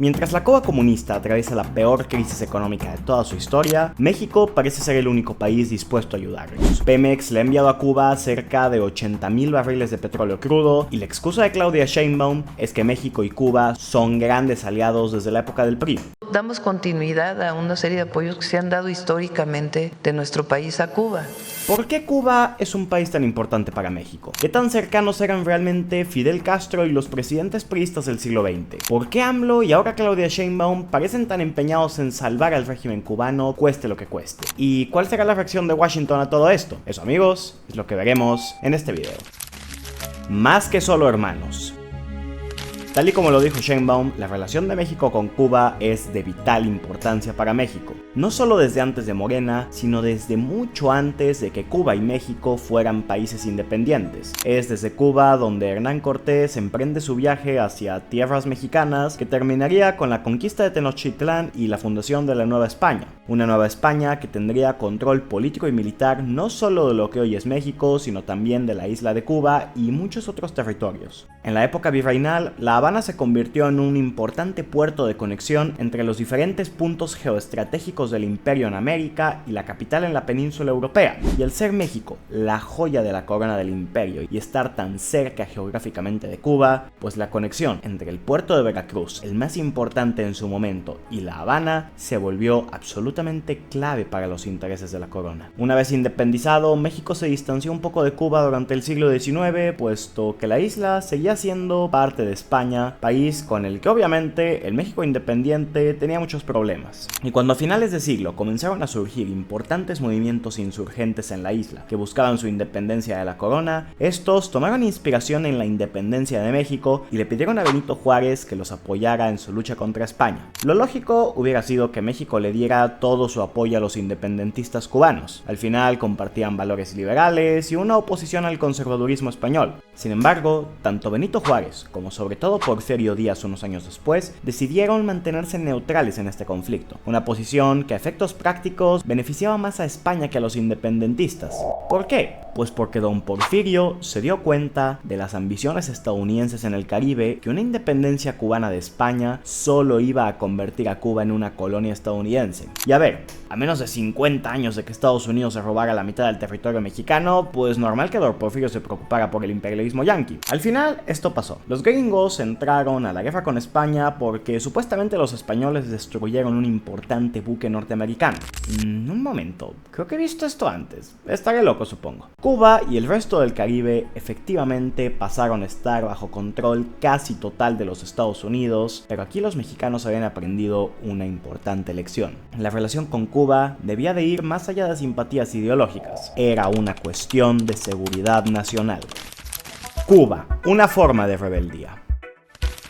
Mientras la Cuba comunista atraviesa la peor crisis económica de toda su historia, México parece ser el único país dispuesto a ayudarlos. Pemex le ha enviado a Cuba cerca de 80,000 barriles de petróleo crudo y la excusa de Claudia Sheinbaum es que México y Cuba son grandes aliados desde la época del PRI. Damos continuidad a una serie de apoyos que se han dado históricamente de nuestro país a Cuba. ¿Por qué Cuba es un país tan importante para México? ¿Qué tan cercanos eran realmente Fidel Castro y los presidentes priistas del siglo XX? ¿Por qué AMLO y ahora Claudia Sheinbaum parecen tan empeñados en salvar al régimen cubano, cueste lo que cueste? ¿Y cuál será la reacción de Washington a todo esto? Eso, amigos, es lo que veremos en este video. Más que solo hermanos. Tal y como lo dijo Sheinbaum, la relación de México con Cuba es de vital importancia para México. No solo desde antes de Morena, sino desde mucho antes de que Cuba y México fueran países independientes. Es desde Cuba donde Hernán Cortés emprende su viaje hacia tierras mexicanas que terminaría con la conquista de Tenochtitlán y la fundación de la Nueva España. Una Nueva España que tendría control político y militar no solo de lo que hoy es México, sino también de la isla de Cuba y muchos otros territorios. En la época virreinal, La Habana se convirtió en un importante puerto de conexión entre los diferentes puntos geoestratégicos del imperio en América y la capital en la península europea. Y al ser México la joya de la corona del imperio y estar tan cerca geográficamente de Cuba, pues la conexión entre el puerto de Veracruz, el más importante en su momento, y La Habana se volvió absolutamente clave para los intereses de la corona. Una vez independizado, México se distanció un poco de Cuba durante el siglo XIX, puesto que la isla seguía siendo parte de España, país con el que obviamente el México independiente tenía muchos problemas. Y cuando a finales de siglo comenzaron a surgir importantes movimientos insurgentes en la isla que buscaban su independencia de la corona, estos tomaron inspiración en la independencia de México y le pidieron a Benito Juárez que los apoyara en su lucha contra España. Lo lógico hubiera sido que México le diera todo su apoyo a los independentistas cubanos. Al final compartían valores liberales y una oposición al conservadurismo español. Sin embargo, tanto Benito Juárez como sobre todo Porfirio Díaz unos años después, decidieron mantenerse neutrales en este conflicto, una posición que a efectos prácticos beneficiaba más a España que a los independentistas. ¿Por qué? Pues porque don Porfirio se dio cuenta de las ambiciones estadounidenses en el Caribe, que una independencia cubana de España solo iba a convertir a Cuba en una colonia estadounidense. Y a ver, a menos de 50 años de que Estados Unidos se robara la mitad del territorio mexicano, pues normal que don Porfirio se preocupara por el imperialismo yanqui. Al final, esto pasó. Los gringos entraron a la guerra con España porque supuestamente los españoles destruyeron un importante buque norteamericano. Un momento, creo que he visto esto antes. Estaré loco, supongo. Cuba y el resto del Caribe efectivamente pasaron a estar bajo control casi total de los Estados Unidos, pero aquí los mexicanos habían aprendido una importante lección. La relación con Cuba debía de ir más allá de simpatías ideológicas. Era una cuestión de seguridad nacional. Cuba, una forma de rebeldía.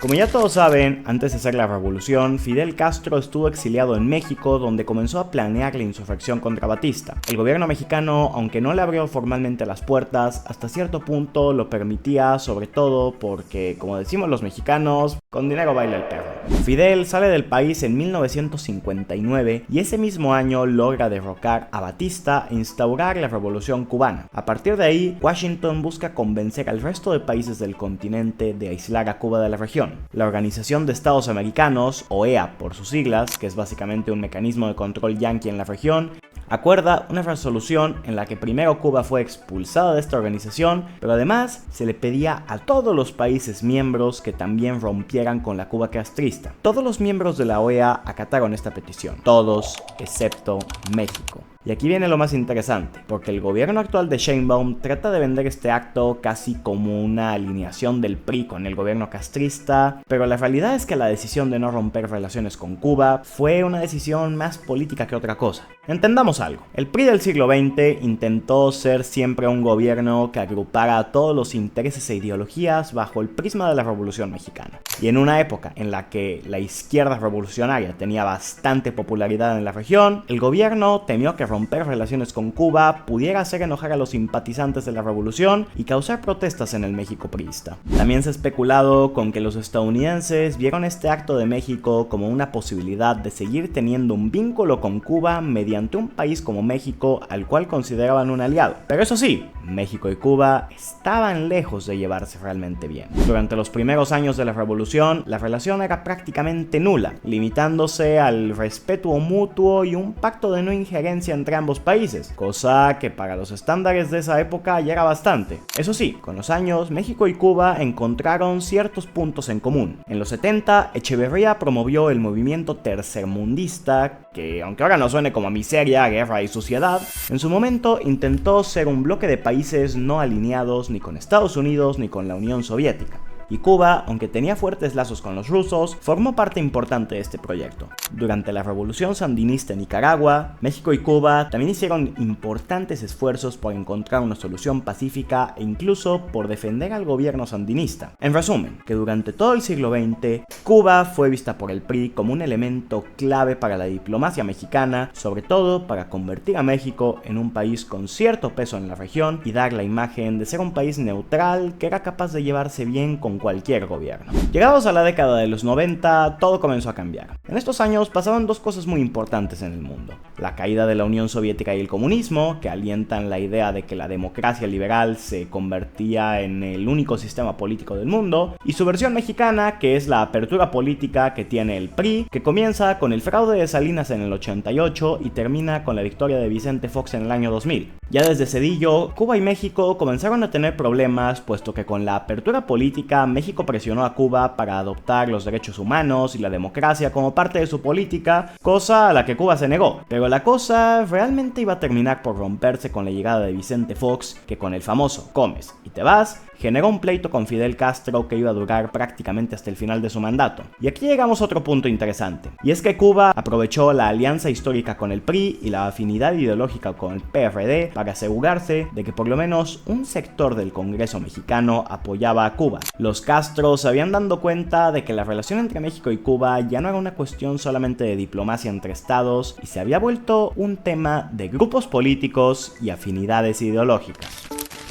Como ya todos saben, antes de hacer la revolución, Fidel Castro estuvo exiliado en México, donde comenzó a planear la insurrección contra Batista. El gobierno mexicano, aunque no le abrió formalmente las puertas, hasta cierto punto lo permitía, sobre todo porque, como decimos los mexicanos, con dinero baila el perro. Fidel sale del país en 1959 y ese mismo año logra derrocar a Batista e instaurar la revolución cubana. A partir de ahí, Washington busca convencer al resto de países del continente de aislar a Cuba de la región. La Organización de Estados Americanos, OEA por sus siglas, que es básicamente un mecanismo de control yanqui en la región, acuerda una resolución en la que primero Cuba fue expulsada de esta organización, pero además se le pedía a todos los países miembros que también rompieran con la Cuba castrista. Todos los miembros de la OEA acataron esta petición, todos excepto México. Y aquí viene lo más interesante, porque el gobierno actual de Sheinbaum trata de vender este acto casi como una alineación del PRI con el gobierno castrista, pero la realidad es que la decisión de no romper relaciones con Cuba fue una decisión más política que otra cosa. Entendamos algo, el PRI del siglo XX intentó ser siempre un gobierno que agrupara a todos los intereses e ideologías bajo el prisma de la Revolución Mexicana. Y en una época en la que la izquierda revolucionaria tenía bastante popularidad en la región, el gobierno temió que romper relaciones con Cuba pudiera hacer enojar a los simpatizantes de la revolución y causar protestas en el México priista. También se ha especulado con que los estadounidenses vieron este acto de México como una posibilidad de seguir teniendo un vínculo con Cuba mediante un país como México al cual consideraban un aliado. Pero eso sí, México y Cuba estaban lejos de llevarse realmente bien. Durante los primeros años de la revolución, la relación era prácticamente nula, limitándose al respeto mutuo y un pacto de no injerencia entre ambos países, cosa que para los estándares de esa época ya era bastante. Eso sí, con los años, México y Cuba encontraron ciertos puntos en común. En los 70, Echeverría promovió el movimiento tercermundista, que aunque ahora no suene como a miseria, guerra y suciedad, en su momento intentó ser un bloque de países no alineados ni con Estados Unidos ni con la Unión Soviética. Y Cuba, aunque tenía fuertes lazos con los rusos, formó parte importante de este proyecto. Durante la revolución sandinista en Nicaragua, México y Cuba también hicieron importantes esfuerzos por encontrar una solución pacífica e incluso por defender al gobierno sandinista. En resumen, que durante todo el siglo XX, Cuba fue vista por el PRI como un elemento clave para la diplomacia mexicana, sobre todo para convertir a México en un país con cierto peso en la región y dar la imagen de ser un país neutral que era capaz de llevarse bien con cualquier gobierno. Llegados a la década de los 90, todo comenzó a cambiar. En estos años pasaban dos cosas muy importantes en el mundo: la caída de la Unión Soviética y el comunismo, que alientan la idea de que la democracia liberal se convertía en el único sistema político del mundo, y su versión mexicana, que es la apertura política que tiene el PRI, que comienza con el fraude de Salinas en el 88 y termina con la victoria de Vicente Fox en el año 2000. Ya desde Cedillo, Cuba y México comenzaron a tener problemas, puesto que con la apertura política México presionó a Cuba para adoptar los derechos humanos y la democracia como parte de su política, cosa a la que Cuba se negó. Pero la cosa realmente iba a terminar por romperse con la llegada de Vicente Fox, que con el famoso "comes y te vas", generó un pleito con Fidel Castro que iba a durar prácticamente hasta el final de su mandato. Y aquí llegamos a otro punto interesante, y es que Cuba aprovechó la alianza histórica con el PRI y la afinidad ideológica con el PRD para asegurarse de que por lo menos un sector del Congreso mexicano apoyaba a Cuba. Los Castro se habían dado cuenta de que la relación entre México y Cuba ya no era una cuestión solamente de diplomacia entre estados y se había vuelto un tema de grupos políticos y afinidades ideológicas.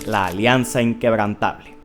La alianza inquebrantable.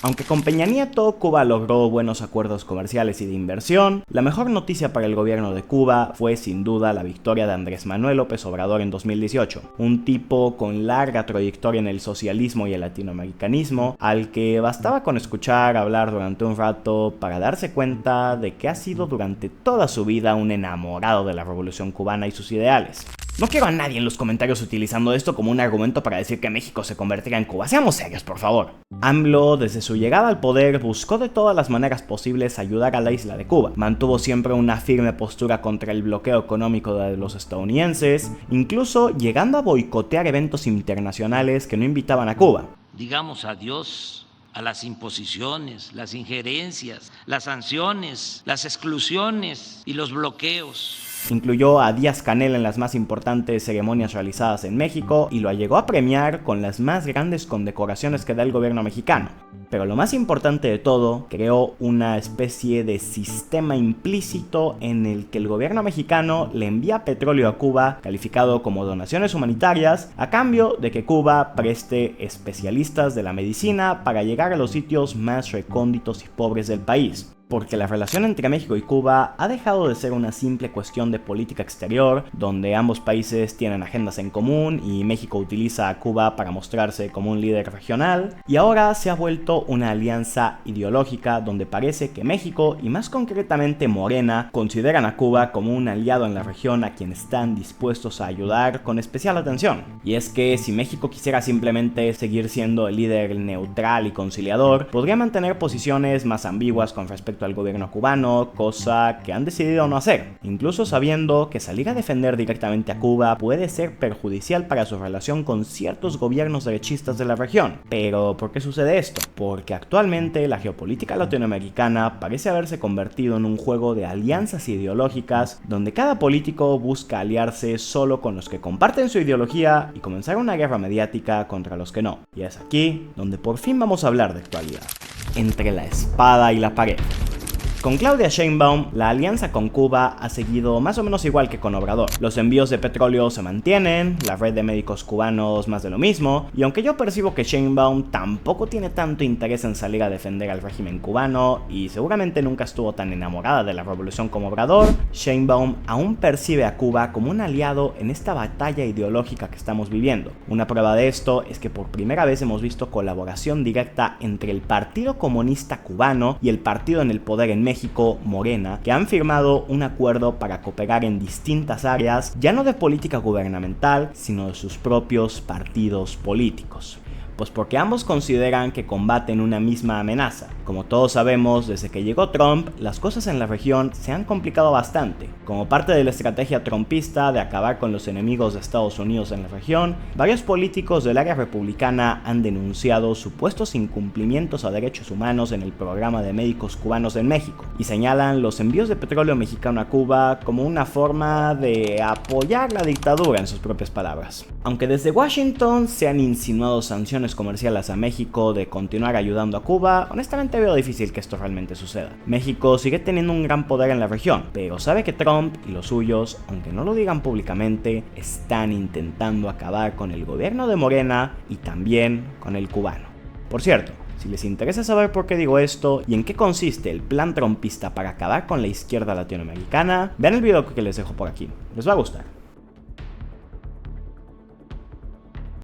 Aunque con Peña Nieto, Cuba logró buenos acuerdos comerciales y de inversión, la mejor noticia para el gobierno de Cuba fue sin duda la victoria de Andrés Manuel López Obrador en 2018, un tipo con larga trayectoria en el socialismo y el latinoamericanismo, al que bastaba con escuchar hablar durante un rato para darse cuenta de que ha sido durante toda su vida un enamorado de la revolución cubana y sus ideales. No quiero a nadie en los comentarios utilizando esto como un argumento para decir que México se convertirá en Cuba. Seamos serios, por favor. AMLO, desde su llegada al poder, buscó de todas las maneras posibles ayudar a la isla de Cuba. Mantuvo siempre una firme postura contra el bloqueo económico de los estadounidenses, incluso llegando a boicotear eventos internacionales que no invitaban a Cuba. Digamos adiós a las imposiciones, las injerencias, las sanciones, las exclusiones y los bloqueos. Incluyó a Díaz-Canel en las más importantes ceremonias realizadas en México y lo llegó a premiar con las más grandes condecoraciones que da el gobierno mexicano. Pero lo más importante de todo, creó una especie de sistema implícito en el que el gobierno mexicano le envía petróleo a Cuba, calificado como donaciones humanitarias, a cambio de que Cuba preste especialistas de la medicina para llegar a los sitios más recónditos y pobres del país. Porque la relación entre México y Cuba ha dejado de ser una simple cuestión de política exterior, donde ambos países tienen agendas en común y México utiliza a Cuba para mostrarse como un líder regional, y ahora se ha vuelto una alianza ideológica donde parece que México, y más concretamente Morena, consideran a Cuba como un aliado en la región a quien están dispuestos a ayudar con especial atención. Y es que si México quisiera simplemente seguir siendo el líder neutral y conciliador, podría mantener posiciones más ambiguas con respecto al gobierno cubano, cosa que han decidido no hacer, incluso sabiendo que salir a defender directamente a Cuba puede ser perjudicial para su relación con ciertos gobiernos derechistas de la región. Pero ¿por qué sucede esto? Porque actualmente la geopolítica latinoamericana parece haberse convertido en un juego de alianzas ideológicas donde cada político busca aliarse solo con los que comparten su ideología y comenzar una guerra mediática contra los que no. Y es aquí donde por fin vamos a hablar de actualidad. Entre la espada y la pared. Con Claudia Sheinbaum, la alianza con Cuba ha seguido más o menos igual que con Obrador. Los envíos de petróleo se mantienen, la red de médicos cubanos más de lo mismo, y aunque yo percibo que Sheinbaum tampoco tiene tanto interés en salir a defender al régimen cubano y seguramente nunca estuvo tan enamorada de la revolución como Obrador, Sheinbaum aún percibe a Cuba como un aliado en esta batalla ideológica que estamos viviendo. Una prueba de esto es que por primera vez hemos visto colaboración directa entre el Partido Comunista Cubano y el partido en el poder en México, Morena, que han firmado un acuerdo para cooperar en distintas áreas, ya no de política gubernamental, sino de sus propios partidos políticos. Pues porque ambos consideran que combaten una misma amenaza. Como todos sabemos, desde que llegó Trump, las cosas en la región se han complicado bastante. Como parte de la estrategia trumpista de acabar con los enemigos de Estados Unidos en la región, varios políticos del área republicana han denunciado supuestos incumplimientos a derechos humanos en el programa de médicos cubanos en México, y señalan los envíos de petróleo mexicano a Cuba como una forma de apoyar la dictadura, en sus propias palabras. Aunque desde Washington se han insinuado sanciones comerciales a México de continuar ayudando a Cuba, honestamente veo difícil que esto realmente suceda. México sigue teniendo un gran poder en la región, pero sabe que Trump y los suyos, aunque no lo digan públicamente, están intentando acabar con el gobierno de Morena y también con el cubano. Por cierto, si les interesa saber por qué digo esto y en qué consiste el plan trumpista para acabar con la izquierda latinoamericana, vean el video que les dejo por aquí, les va a gustar.